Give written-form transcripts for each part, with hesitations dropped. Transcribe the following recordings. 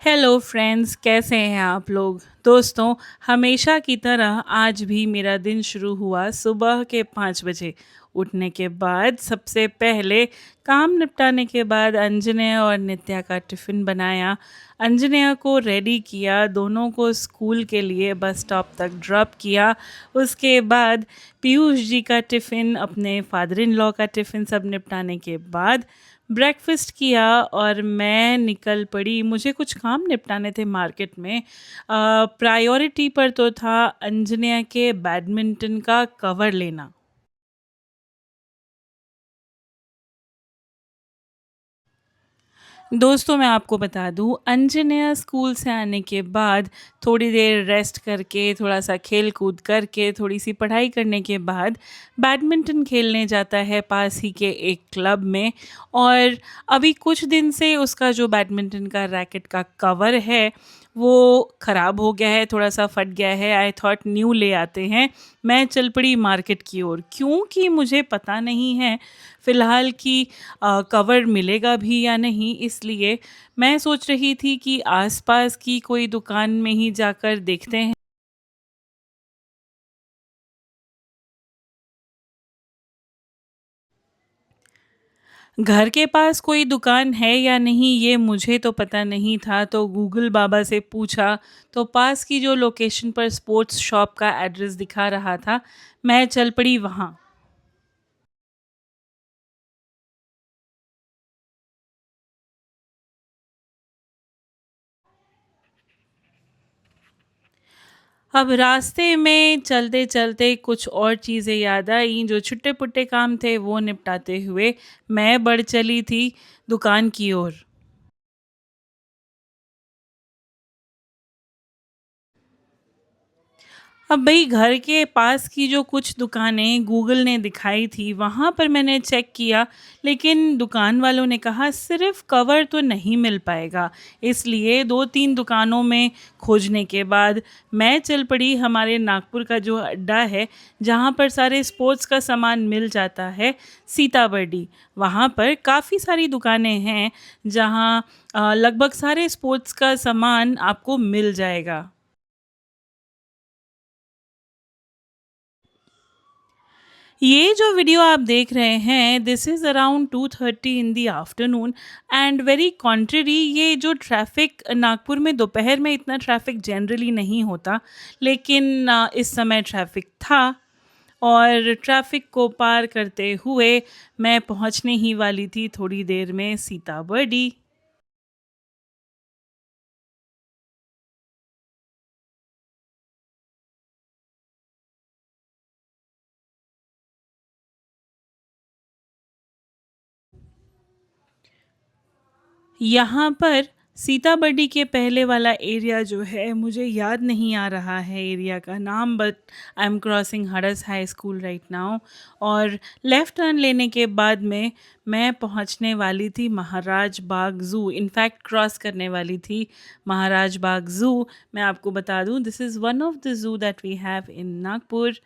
Hello friends, कैसे हैं आप लोग। दोस्तों, हमेशा की तरह आज भी मेरा दिन शुरू हुआ सुबह के 5 बजे। उठने के बाद सबसे पहले काम निपटाने के बाद अंजनय और नित्या का टिफ़िन बनाया। अंजनय को रेडी किया, दोनों को स्कूल के लिए बस स्टॉप तक ड्रॉप किया। उसके बाद पीयूष जी का टिफ़िन, अपने फादर इन लॉ का टिफ़िन सब निपटाने के बाद ब्रेकफ़ास्ट किया और मैं निकल पड़ी। मुझे कुछ काम निपटाने थे मार्केट में। प्रायोरिटी पर तो था अंजनिया के बैडमिंटन का कवर लेना। दोस्तों, मैं आपको बता दूँ, अंजनिया स्कूल से आने के बाद थोड़ी देर रेस्ट करके, थोड़ा-सा खेल-कूद करके, थोड़ी-सी पढ़ाई करने के बाद बैडमिंटन खेलने जाता है पास ही के एक क्लब में। और अभी कुछ दिन से उसका जो बैडमिंटन का रैकेट का कवर है, वो ख़राब हो गया है, थोड़ा-सा फट गया है। आई थॉट न्यू ले आते हैं। मैं चल पड़ी मार्केट की ओर, क्योंकि मुझे पता नहीं है फ़िलहाल कि कवर मिलेगा भी या नहीं, इसलिए मैं सोच रही थी कि आस-पास की कोई दुकान में ही जाकर देखते हैं। घर के पास कोई दुकान है या नहीं ये मुझे तो पता नहीं था, तो गूगल बाबा से पूछा, तो पास की जो लोकेशन पर स्पोर्ट्स शॉप का एड्रेस दिखा रहा था, मैं चल पड़ी वहाँ। अब रास्ते में चलते-चलते कुछ और चीज़ें याद आईं, जो छुट्टे-पुट्टे काम थे वो निपटाते हुए मैं बढ़ चली थी दुकान की ओर। अब भई घर के पास की जो कुछ दुकानें गूगल ने दिखाई थी, वहाँ पर मैंने चेक किया, लेकिन दुकान वालों ने कहा सिर्फ़ कवर तो नहीं मिल पाएगा। इसलिए 2-3 दुकानों में खोजने के बाद मैं चल पड़ी हमारे नागपुर का जो अड्डा है, जहाँ पर सारे स्पोर्ट्स का सामान मिल जाता है, सीताबर्डी। वहाँ पर काफ़ी सारी दुकानें हैं, जहाँ लगभग सारे स्पोर्ट्स का सामान आपको मिल जाएगा। ये जो वीडियो आप देख रहे हैं, this is around 2:30 in the afternoon and very contrary, ये जो ट्रैफ़िक नागपुर में दोपहर में इतना ट्रैफ़िक जनरली नहीं होता, लेकिन इस समय ट्रैफ़िक था। और ट्रैफ़िक को पार करते हुए मैं पहुँचने ही वाली थी थोड़ी देर में सीताबर्डी। यहाँ पर सीताबर्डी के पहले वाला एरिया जो है, मुझे याद नहीं आ रहा है एरिया का नाम, बट आई एम क्रॉसिंग हडस हाई स्कूल राइट नाउ। और लेफ़्ट टर्न लेने के बाद में मैं पहुँचने वाली थी Maharaj Bagh zoo, in fact cross करने वाली थी महाराज बाग ज़ू। मैं आपको बता दूँ, this is one of the zoo that we have in Nagpur.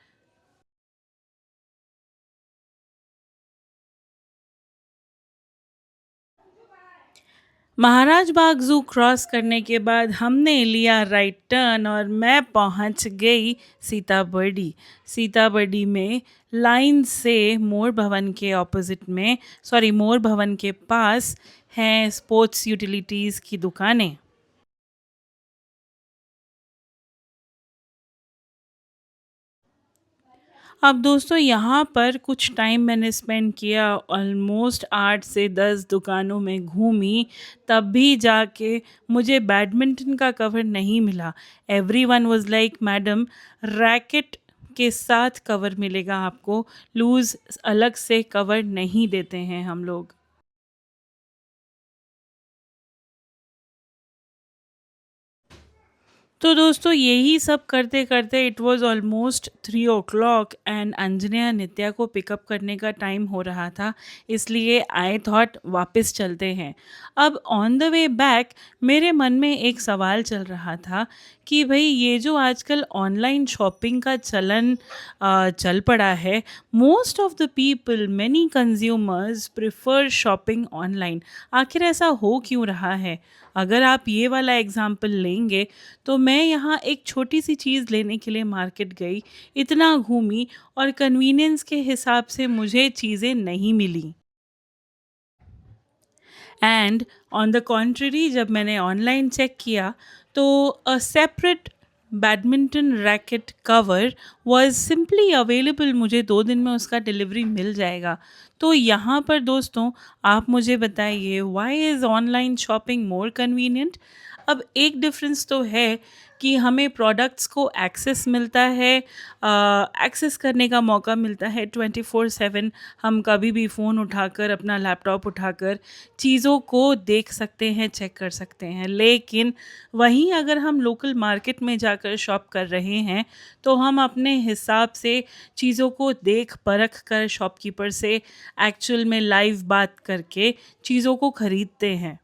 Maharaj Bagh zoo cross करने के बाद हमने लिया राइट टर्न और मैं पहुंच गई सीताबर्डी। सीताबर्डी में लाइन से मोर भवन के ऑपोजिट में, सॉरी, मोर भवन के पास हैं स्पोर्ट्स यूटिलिटीज़ की दुकानें। अब दोस्तों, यहाँ पर कुछ टाइम मैंने स्पेंड किया, ऑलमोस्ट 8 से 10 दुकानों में घूमी, तब भी जाके मुझे बैडमिंटन का कवर नहीं मिला। Everyone was like, madam, racket के साथ कवर मिलेगा आपको, लूज़ अलग से कवर नहीं देते हैं हम लोग। तो दोस्तों, यही सब करते-करते it was almost 3 o'clock and Anjaneya Nitya को पिकअप करने का टाइम हो रहा था, इसलिए आई थॉट वापस चलते हैं। अब ऑन द वे बैक मेरे मन में एक सवाल चल रहा था कि भई ये जो आजकल ऑनलाइन शॉपिंग का चलन चल पड़ा है, most of the people, many consumers prefer shopping online. आखिर ऐसा हो क्यों रहा है? अगर आप ये वाला एग्ज़ाम्पल लेंगे, तो मैं यहाँ एक छोटी-सी चीज़ लेने के लिए मार्केट गई, इतना घूमी और कन्वीनियंस के हिसाब से मुझे चीज़ें नहीं मिलीं। एंड ऑन द कॉन्ट्ररी जब मैंने ऑनलाइन चेक किया तो a separate badminton racket cover was simply available, मुझे 2 दिन में उसका डिलीवरी मिल जाएगा। तो यहाँ पर दोस्तों आप मुझे बताइए, why is online shopping more convenient? अब एक डिफरेंस तो है कि हमें प्रोडक्ट्स को एक्सेस मिलता है, एक्सेस करने का मौका मिलता है 24/7। हम कभी भी फ़ोन उठाकर, अपना लैपटॉप उठाकर चीज़ों को देख सकते हैं, चेक कर सकते हैं। लेकिन वहीं अगर हम लोकल मार्केट में जाकर शॉप कर रहे हैं, तो हम अपने हिसाब से चीज़ों को देख परख कर शॉपकीपर से एक्चुअल में लाइव बात करके चीज़ों को खरीदते हैं।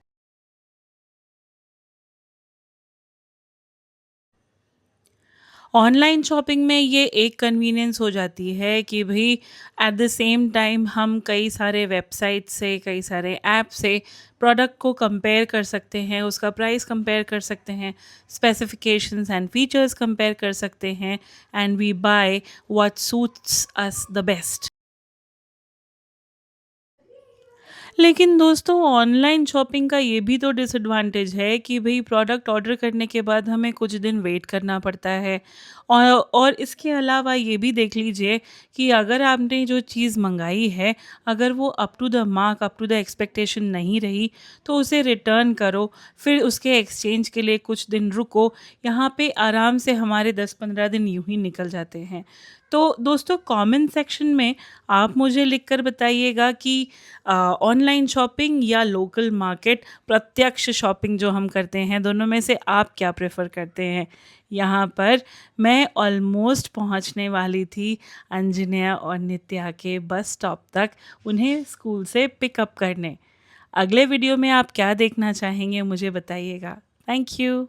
ऑनलाइन शॉपिंग में ये एक कन्वीनियंस हो जाती है कि भई एट द सेम टाइम हम कई सारे वेबसाइट से, कई सारे ऐप से प्रोडक्ट को कंपेयर कर सकते हैं, उसका प्राइस कंपेयर कर सकते हैं, स्पेसिफिकेशंस एंड फीचर्स कंपेयर कर सकते हैं, and we buy what suits us the best. लेकिन दोस्तों ऑनलाइन शॉपिंग का ये भी तो डिसएडवांटेज है कि भई प्रोडक्ट ऑर्डर करने के बाद हमें कुछ दिन वेट करना पड़ता है। और इसके अलावा ये भी देख लीजिए कि अगर आपने जो चीज़ मँगाई है, अगर वो up to the mark, up to the expectation नहीं रही, तो उसे रिटर्न करो, फिर उसके एक्सचेंज के लिए कुछ दिन रुको। यहाँ पे आराम से हमारे 10-15 दिन यूँ ही निकल जाते हैं। तो दोस्तों कमेंट सेक्शन में आप मुझे लिखकर बताइएगा कि ऑनलाइन शॉपिंग या लोकल मार्केट प्रत्यक्ष शॉपिंग जो हम करते हैं, दोनों में से आप क्या प्रेफ़र करते हैं? यहाँ पर मैं ऑलमोस्ट पहुँचने वाली थी अंजनेया और नित्या के बस स्टॉप तक, उन्हें स्कूल से पिकअप करने। अगले वीडियो में आप क्या देखना चाहेंगे मुझे बताइएगा। Thank you.